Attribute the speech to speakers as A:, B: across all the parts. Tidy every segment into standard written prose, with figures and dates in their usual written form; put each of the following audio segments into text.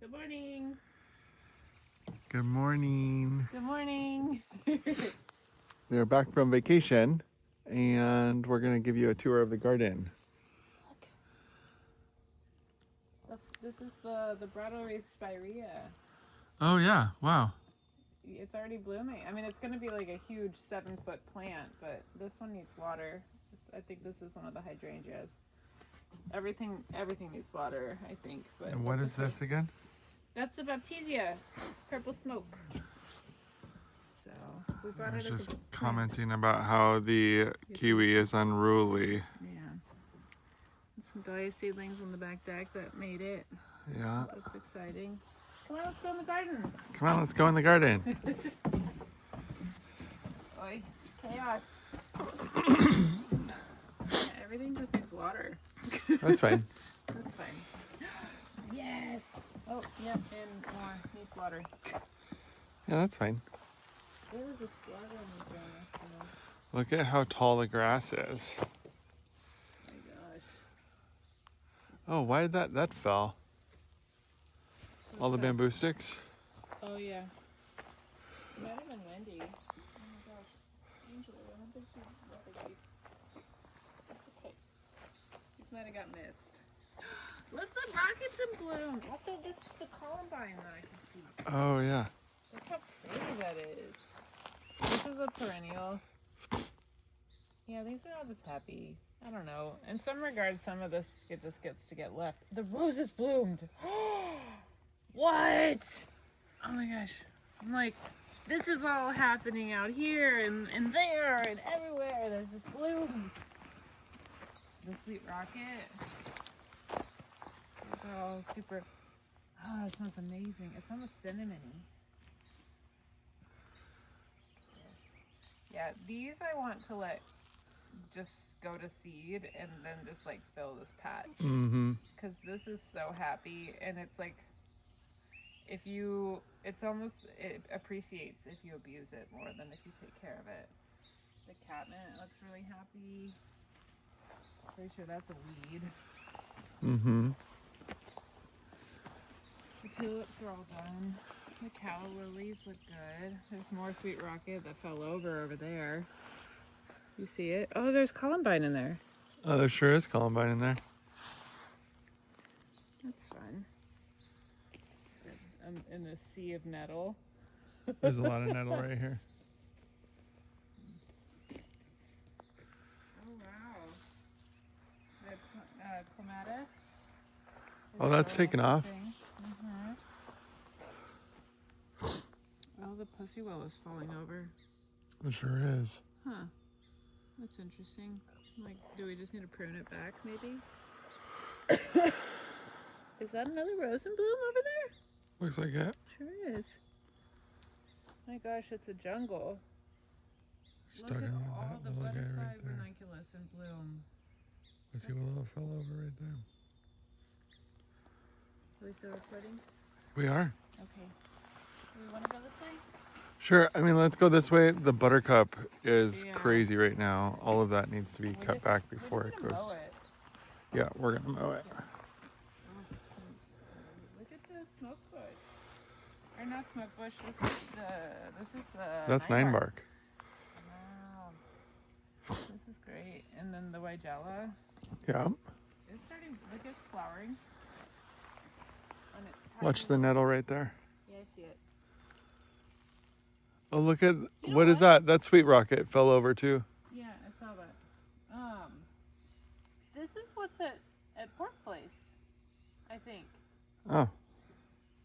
A: Good morning.
B: Good morning.
A: Good morning.
B: We're back from vacation and we're going to give you a tour of the garden.
A: This is the Bradlereath spirea.
B: Oh, yeah. Wow.
A: It's already blooming. I mean, it's going to be like a huge 7-foot plant, but this one needs water. I think this is one of the hydrangeas. Everything needs water, I think. But
B: And what is
A: okay.
B: this again?
A: That's the Baptisia, purple smoke. So we brought
B: I was
A: it as
B: just
A: a
B: commenting about how the kiwi is unruly.
A: Yeah. Some dahlia seedlings on the back deck that made it.
B: Yeah.
A: That's exciting. Come on, let's go in the garden.
B: Come on, let's go in the garden.
A: Oi, chaos. Yeah, everything just needs water.
B: That's fine.
A: That's fine. Yes. Oh, yeah, and more needs water.
B: Yeah, that's fine.
A: There was a slug on the ground yesterday.
B: Look at how tall the grass is.
A: Oh my gosh.
B: Oh, why did that fell? All the
A: What's that?
B: bamboo sticks?
A: Oh yeah. It might have been windy. Oh my gosh. Angela, I don't think she's ready. It's okay. These might have got missed. Look, the rockets in bloom. Also, this is the columbine that I can see.
B: Oh, yeah.
A: Look how pretty that is. This is a perennial. Yeah, these are all just happy. I don't know. In some regards, some of this just gets to get left. The roses bloomed. What? Oh my gosh. I'm like, this is all happening out here and there and everywhere. There's just blooms. The sweet rocket. It's all super. Oh, it smells amazing. It's almost cinnamony. Yeah, these I want to let just go to seed and then just like fill this patch.
B: Mm-hmm.
A: Because this is so happy and it's like, it appreciates if you abuse it more than if you take care of it. The catmint looks really happy. Pretty sure that's a weed.
B: Mm-hmm.
A: The tulips are all done. The calla lilies look good. There's more sweet rocket that fell over there. You see it? Oh, there's columbine in there.
B: Oh, there sure is columbine in there.
A: That's fun. In the sea of nettle.
B: There's a lot of nettle right here.
A: Oh, wow. The clematis.
B: Oh, that's taken off.
A: Mm-hmm. Oh, the pussy willow is falling over.
B: It sure is.
A: Huh. That's interesting. Like, do we just need to prune it back, maybe? Is that another rose in bloom over there?
B: Looks like it.
A: Sure is. My gosh, it's a jungle.
B: Stuck
A: Look at
B: in
A: all
B: that
A: the
B: little guy
A: butterfly
B: right there.
A: ranunculus in bloom.
B: Pussy willow fell over right there.
A: Are we still recording?
B: We are.
A: Okay. Do we want to go this way?
B: Sure. I mean, let's go this way. The buttercup is
A: Yeah.
B: crazy right now. All of that needs to be cut back before it
A: Mow
B: goes.
A: it.
B: Yeah, we're gonna mow it.
A: Look at the smoke bush. Or not smoke bush. This is the.
B: That's nine bark.
A: Wow. This is great. And then the Weigela.
B: Yeah.
A: It's starting. Look, it's flowering. And it's
B: Watch the nettle right there.
A: Yeah, I see it.
B: Oh, look at
A: know
B: what is that? That sweet rocket fell over too.
A: Yeah, I saw that. This is what's at Pork Place, I think.
B: Oh.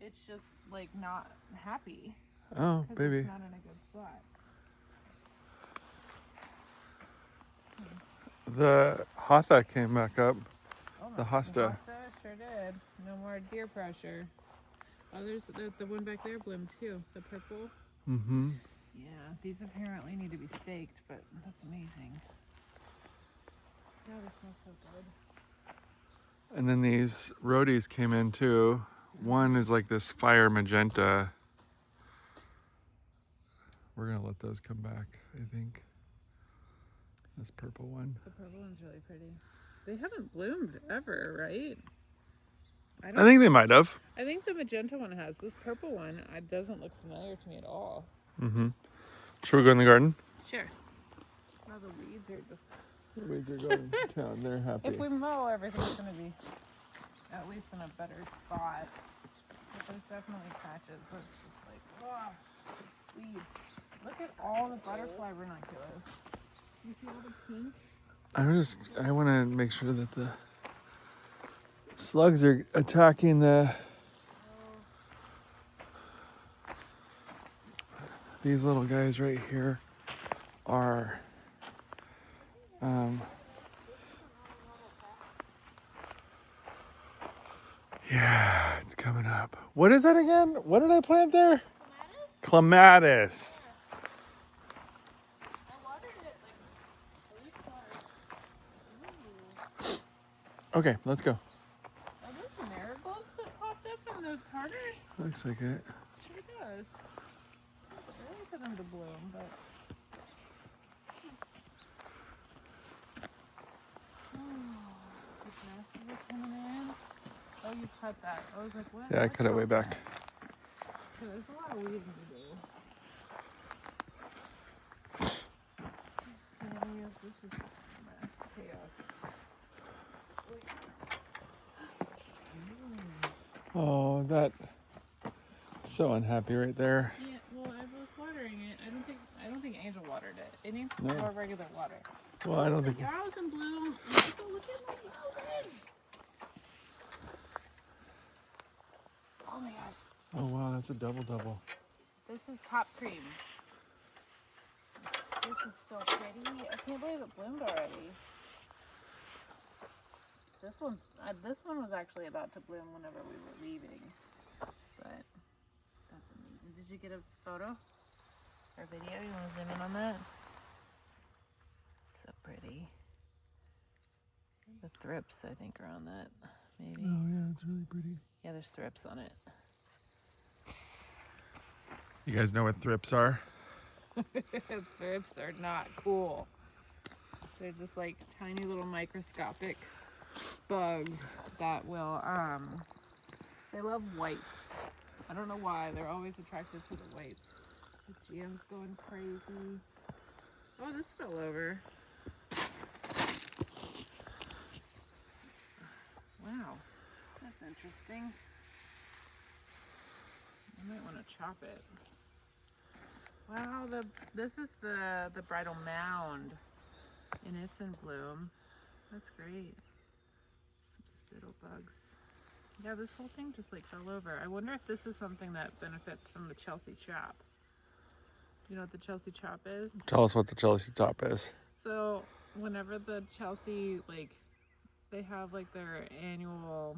A: It's just like not happy.
B: Oh, baby.
A: It's not in a good spot.
B: The Hatha came back up.
A: Oh my,
B: The hosta.
A: Sure did. No more deer pressure. Oh, there's the one back there bloomed too. The purple.
B: Mm-hmm.
A: Yeah, these apparently need to be staked, but that's amazing. God, it smells so good.
B: And then these roadies came in too. One is like this fire magenta. We're gonna let those come back, I think. This purple one.
A: The purple one's really pretty. They haven't bloomed ever, right?
B: I think they might have.
A: I think the magenta one has. This purple one, it doesn't look familiar to me at all.
B: Mm-hmm. Should we go in the garden?
A: Sure. Now the weeds are just...
B: The weeds are going to town. They're happy.
A: If we mow, everything's going to be at least in a better spot. But there's definitely patches where it's just like, wow, weeds. Look at all the butterfly ranunculus. You see all the pink?
B: I want to make sure that the slugs are attacking these little guys right here are yeah, it's coming up. What is that again? What did I plant there? Clematis.
A: I watered it like 3 times.
B: Okay, let's go.
A: Are those marigolds that popped up in the tartars?
B: Looks like it.
A: Sure does. It's early for them to bloom, but... Oh, you cut that. I was like, what?
B: Yeah, I cut it way back.
A: So there's a lot of weeds in the day. This is just chaos.
B: Oh, that's so unhappy right there.
A: Yeah, well, I was watering it. I don't think Angel watered it. It needs
B: No.
A: more regular water.
B: Well, I don't think.
A: The yarrows in bloom. And people, look at my yellows. Oh my gosh.
B: Oh wow, that's a double.
A: This is top cream. This is so pretty. I can't believe it bloomed already. This one was actually about to bloom whenever we were leaving. But that's amazing. Did you get a photo or video? You want to zoom in on that? So pretty. The thrips, I think, are on that. Maybe.
B: Oh yeah, it's really pretty.
A: Yeah, there's thrips on it.
B: You guys know what thrips are?
A: Thrips are not cool. They're just like tiny little microscopic bugs that will, they love whites. I don't know why. They're always attracted to the whites. The GM's going crazy. Oh, this fell over. Wow, that's interesting. I might want to chop it. Wow, this is the bridal mound, and it's in bloom. That's great. Some spittle bugs. Yeah, this whole thing just like fell over. I wonder if this is something that benefits from the Chelsea chop. You know what the Chelsea chop is?
B: Tell us what the Chelsea top is.
A: So whenever the Chelsea, like, they have like their annual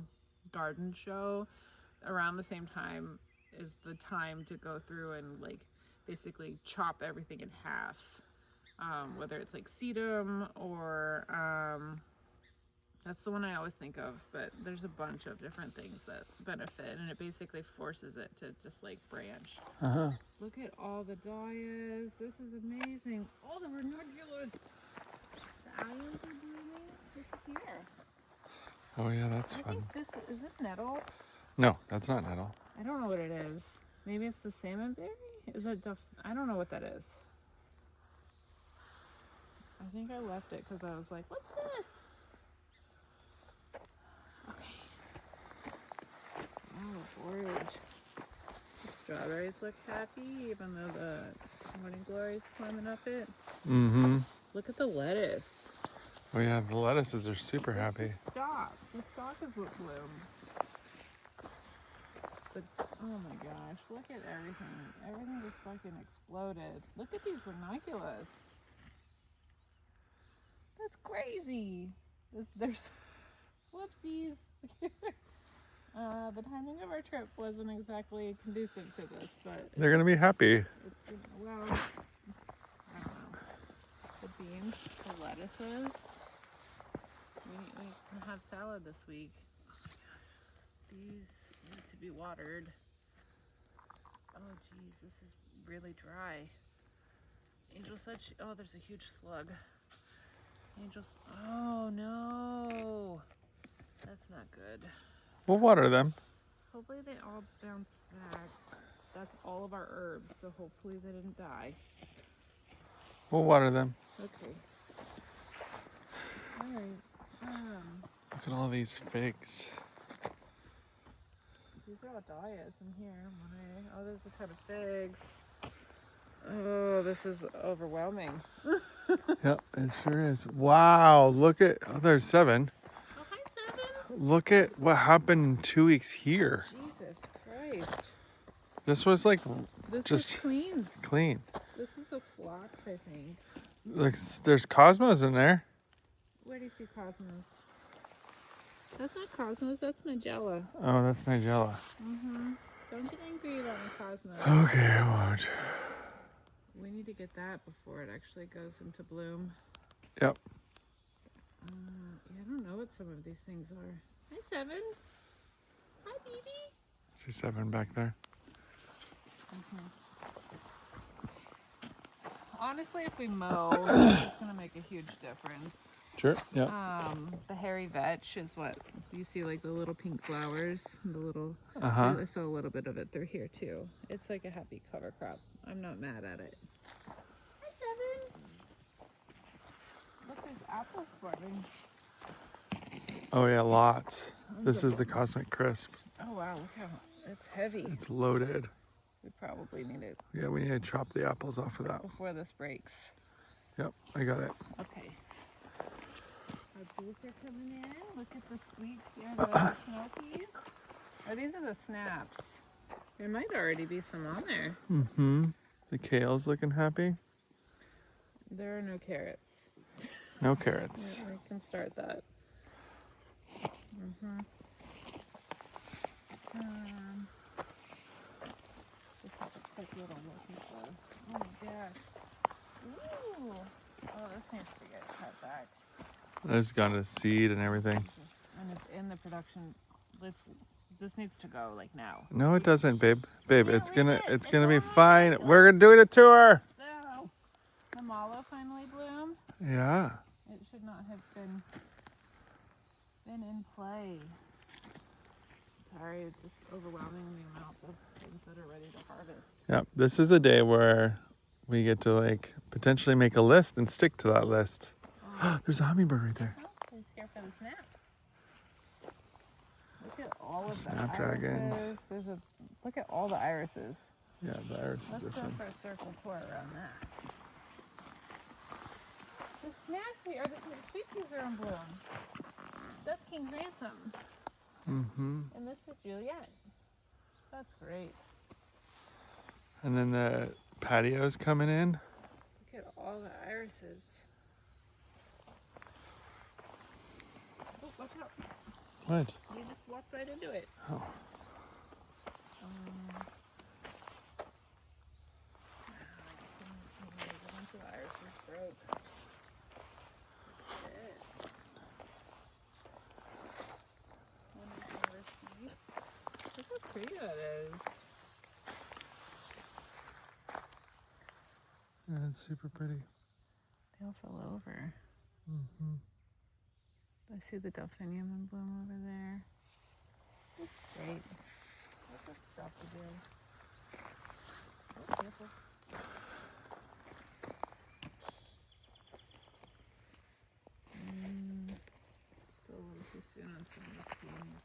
A: garden show, around the same time is the time to go through and like basically chop everything in half. Whether it's like sedum or that's the one I always think of, but there's a bunch of different things that benefit, and it basically forces it to just like branch. Look at all the dahlias. This is amazing. All the ranunculus. The islands are blooming. Look at here.
B: Oh yeah, that's
A: I
B: fun.
A: think is this nettle?
B: No, that's not nettle.
A: I don't know what it is. Maybe it's the salmon berry? Is it I don't know what that is. I think I left it because I was like, what's this? Okay. Oh, forage. The strawberries look happy, even though the morning glory's climbing up it.
B: Mm-hmm.
A: Look at the lettuce.
B: Oh yeah, the lettuces are super happy.
A: The stalk is what bloomed. Oh my gosh, look at everything. Everything just fucking exploded. Look at these ranunculus. That's crazy. There's whoopsies. The timing of our trip wasn't exactly conducive to this, but
B: They're gonna be happy.
A: well, I don't know. The beans, the lettuces. We can have salad this week. These need to be watered. Oh geez, this is really dry. Angel said oh, there's a huge slug. Oh no, that's not good.
B: We'll water them.
A: Hopefully they all bounce back. That's all of our herbs, so hopefully they didn't die.
B: We'll water them.
A: Okay. All right.
B: Look at all these figs.
A: These are all dahlias in here. Oh, there's a ton of figs. Oh, this is overwhelming.
B: Yep, it sure is. Wow, look at, oh, there's 7.
A: Oh, hi, 7.
B: Look at what happened in 2 weeks here.
A: Jesus Christ.
B: This was like
A: This
B: just
A: is clean.
B: clean.
A: This is a phlox, I think.
B: Like, there's cosmos in there.
A: Where do you see Cosmos? That's not Cosmos, that's Nigella.
B: Oh, that's Nigella.
A: Don't get angry about my Cosmos.
B: Okay, I won't.
A: We need to get that before it actually goes into bloom.
B: Yep.
A: Yeah, I don't know what some of these things are. Hi, 7. Hi, baby.
B: See 7 back there.
A: Honestly, if we mow, it's going to make a huge difference.
B: Sure, yep.
A: The hairy vetch is what you see, like the little pink flowers, the little.
B: Uh-huh.
A: I saw a little bit of it through here too. It's like a happy cover crop. I'm not mad at it. Hi, 7. Look, there's apples forming.
B: Oh yeah, lots. This is the Cosmic Crisp.
A: Oh wow, look how it's heavy.
B: It's loaded.
A: We probably need it
B: Yeah, we need to chop the apples off of that.
A: before this breaks.
B: Yep, I got it.
A: Okay. Our beets are coming in. Look at the sweet, the smokies. Oh, these are the snaps. There might already be some on there.
B: Mm-hmm. The kale's looking happy.
A: There are no carrots.
B: No carrots.
A: Yeah, we can start that. Just have a quick little look at the. Oh my gosh. Ooh. Oh, this needs to get cut back.
B: There's gone to seed and everything.
A: And it's in the production. This needs to go like now.
B: No, it doesn't, babe. Babe, it's gonna
A: It's
B: be
A: alright.
B: fine. We're doing a tour.
A: No. The mallow finally bloomed.
B: Yeah.
A: It should not have been in play. Sorry, it's just overwhelming the amount of things that are ready to harvest.
B: Yep. This is a day where we get to like potentially make a list and stick to that list. There's a hummingbird right there.
A: Oh, he's here for the snaps. Look at all of the
B: Snapdragons.
A: irises. Look at all the irises.
B: Yeah, the irises
A: Let's
B: are
A: go
B: fun.
A: for a circle tour around that. The snap or the sweet peas are in bloom. That's King's Ransom.
B: Mm-hmm.
A: And this is Juliet. That's great.
B: And then the patio's coming in.
A: Look at all the irises. Oh, watch out.
B: What?
A: You just walked right into it.
B: Oh.
A: A bunch of irises broke. Shit. Look how pretty that is.
B: Yeah, it's super pretty.
A: They all fell over.
B: Mm-hmm.
A: I see the delphinium in bloom over there. It's great. Lots of stuff to do. Oh, careful. Still a little too soon on some of these peonies.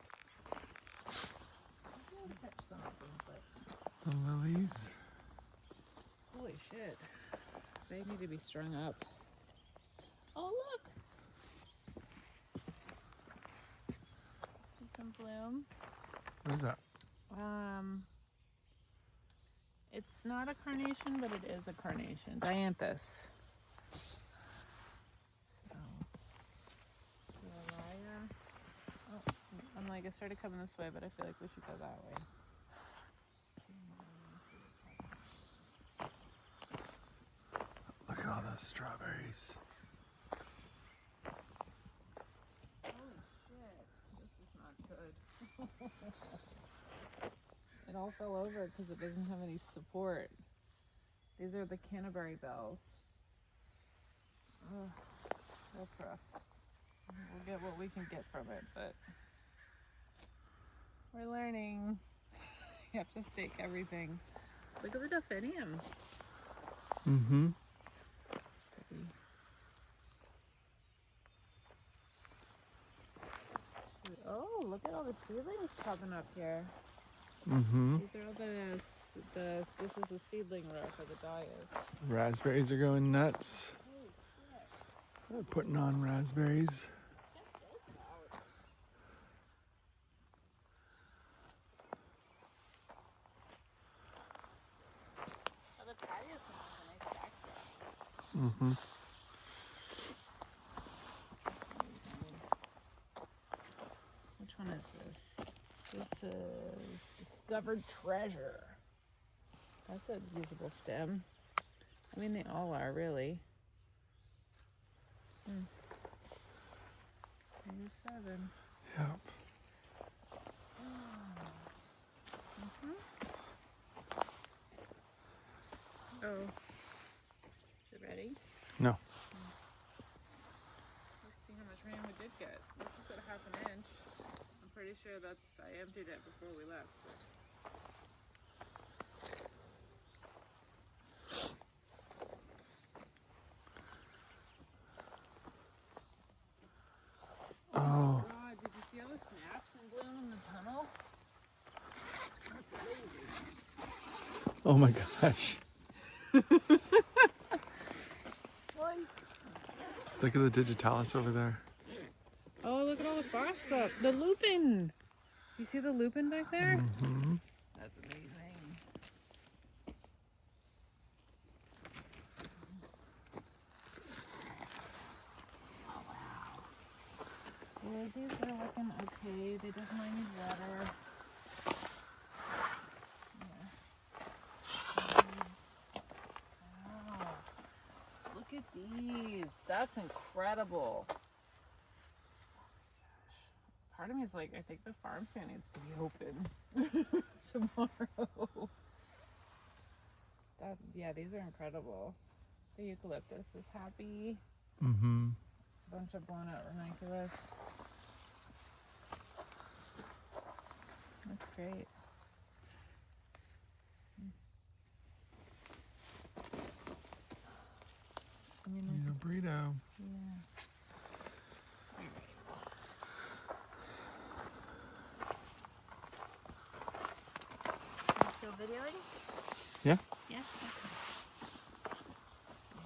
A: I'm going to catch some of them, but
B: The lilies.
A: holy shit. They need to be strung up. Oh, look! It's in bloom.
B: What is that?
A: It's not a carnation, but it is a carnation. Dianthus. So, Lilaya. Oh, I'm like, I started coming this way, but I feel like we should go that way.
B: Look at all those strawberries.
A: Holy shit, this is not good. It all fell over because it doesn't have any support. These are the Canterbury bells. Ugh, that's rough. We'll get what we can get from it, but We're learning. You have to stake everything. Look at the delphinium.
B: Mm-hmm.
A: It's pretty. Oh, look at all the seedlings popping up here.
B: Mm-hmm.
A: These are all this is a seedling row for the dahlias.
B: Raspberries are going nuts.
A: Holy shit.
B: They're putting on raspberries.
A: Check this out. Oh, the patio can have a nice backdrop.
B: Mm-hmm.
A: Which one is this? This is Discovered Treasure. That's a usable stem. I mean, they all are, really. 87.
B: Yep.
A: Oh. Is it ready?
B: No.
A: Let's see how much rain we did get. This is at half an inch. I'm pretty sure I emptied it before we left.
B: Oh.
A: God, did you see all the snaps and bloom in the tunnel? That's amazing.
B: Oh my gosh.
A: Like,
B: Look at the digitalis over there.
A: oh, look at all the frost up. The lupin. You see the lupin back there?
B: Mm-hmm.
A: That's amazing. Oh, wow. Daisies are looking okay. They definitely need water. Wow. Look at these. That's incredible. Part of me is like, I think the farm stand needs to be open tomorrow. Yeah, these are incredible. The eucalyptus is happy.
B: Mm-hmm.
A: A bunch of blown out ranunculus. That's great. I mean,
B: Need a burrito.
A: yeah. Still videoing?
B: Yeah.
A: Yeah.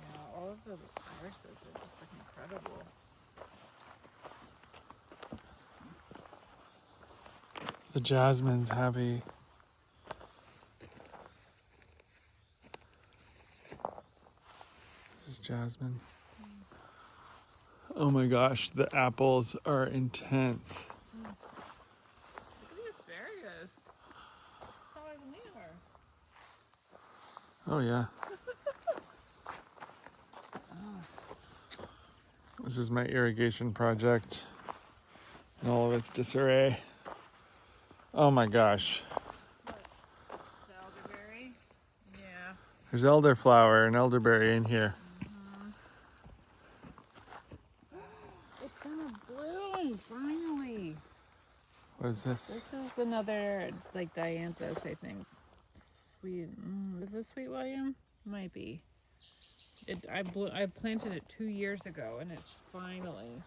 A: Yeah, all of the horses are just like incredible.
B: The jasmine's happy. This is jasmine. Oh my gosh, the apples are intense.
A: Look at the asparagus. It's taller than they are.
B: Oh yeah. This is my irrigation project in all of its disarray. Oh my gosh.
A: What? The elderberry? Yeah.
B: There's elderflower and elderberry in here.
A: It's gonna bloom, finally.
B: What is this?
A: This is another, like, dianthus, I think. Sweet. Is this Sweet William? Might be. I planted it 2 years ago, and it's finally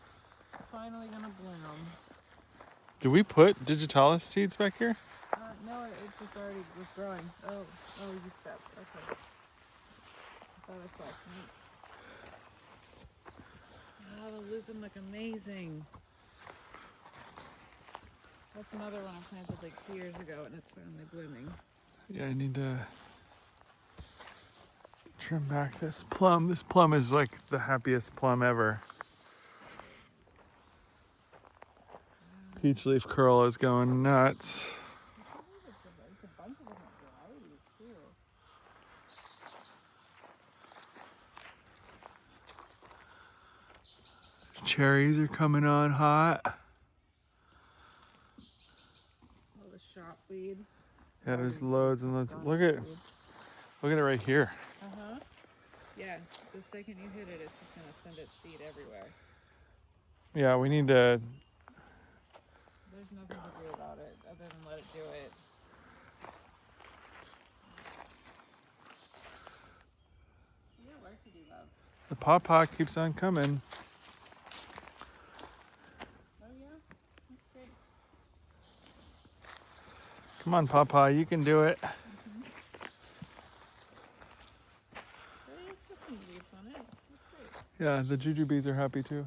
A: gonna bloom.
B: Did we put digitalis seeds back here?
A: No, it just already was growing. Oh, you stepped. Okay. I thought I saw a snake. Oh, the lupin look amazing. That's another one I planted like 2 years ago, and it's finally blooming.
B: Yeah, I need to trim back this plum. This plum is like the happiest plum ever. Peach leaf curl is going nuts.
A: It's a bunch of different varieties too.
B: Cherries are coming on hot.
A: Oh, the shopweed.
B: Yeah, there's loads and loads. Look at it right here.
A: Uh-huh. Yeah, the second you hit it, it's just gonna send its seed everywhere.
B: Yeah, we need to
A: There's nothing to do about it other than let it do it. You got work to do, love.
B: The pawpaw keeps on coming.
A: Oh yeah, that's great.
B: Come on, pawpaw, you can do it.
A: So it's got some leaves on it. That's great.
B: Yeah, the jujubes are happy too.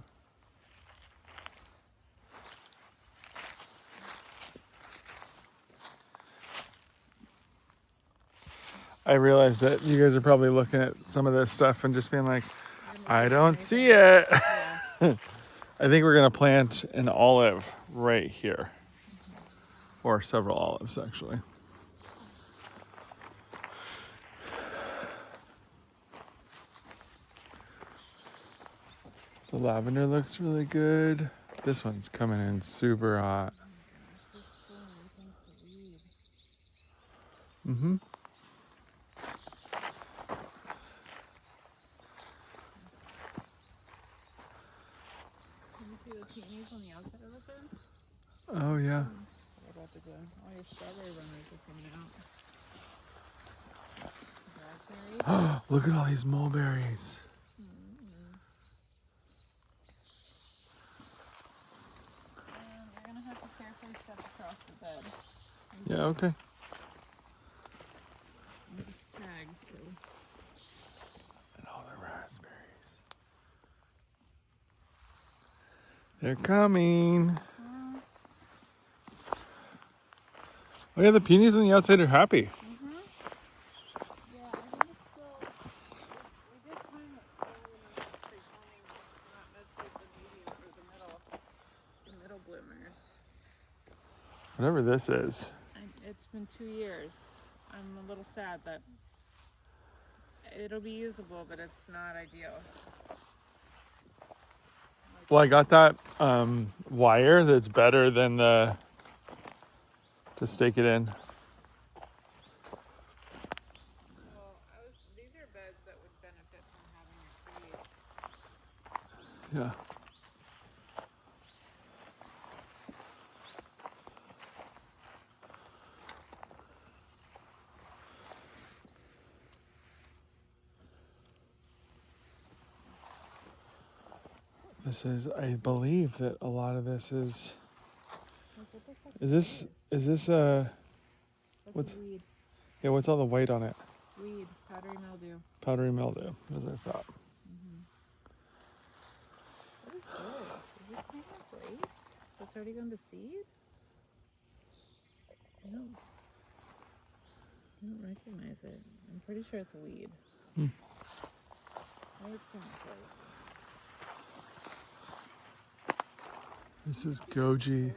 B: I realize that you guys are probably looking at some of this stuff and just being like, I don't see it.
A: Yeah.
B: I think we're gonna plant an olive right here. Or several olives, actually. The lavender looks really good. This one's coming in super hot.
A: Oh my gosh, there's so many things to read.
B: Mm-hmm.
A: Can you see the peonies on the outside of the fence?
B: Oh, yeah.
A: What about all your strawberry runners are coming out? Raspberries.
B: Look at all these mulberries.
A: You're gonna have to carefully step across the bed.
B: Yeah, okay.
A: There's snags, so.
B: And all the raspberries. They're coming. Oh yeah, the peonies on the outside are happy.
A: Yeah, I think it's still. We did time it early enough to start forming to not miss like the medium or the middle bloomers.
B: Whatever this is.
A: It's been 2 years. I'm a little sad that it'll be usable, but it's not ideal.
B: Well, I got that wire that's better than to stake it in.
A: Well, these are beds that would benefit from having a tree.
B: Yeah. This is, I believe that a lot of this is. Is this what's
A: Weed.
B: yeah, what's all the white on it?
A: Weed, powdery mildew.
B: Powdery mildew, as I thought.
A: What is this? Is this kind of rice that's already gone to seed? I don't recognize it. I'm pretty sure it's a weed. It's kind of rice.
B: This is goji.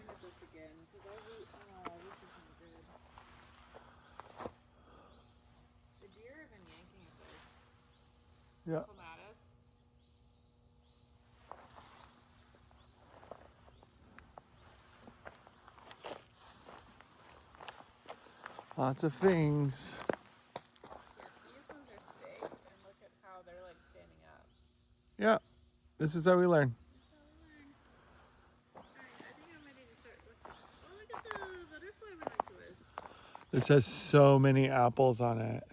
A: The deer have been yanking at this.
B: Yeah.
A: Clematis.
B: Lots of things.
A: These ones are staked, and look at how they're like standing up.
B: Yeah. This is how we learn.
A: That's how we learn. Alright, I think I'm ready to start looking. Oh, look at the butterfly ranunculus.
B: This has so many apples on it.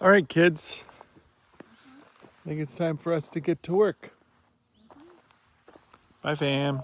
B: All right, kids. I think it's time for us to get to work. Bye, fam.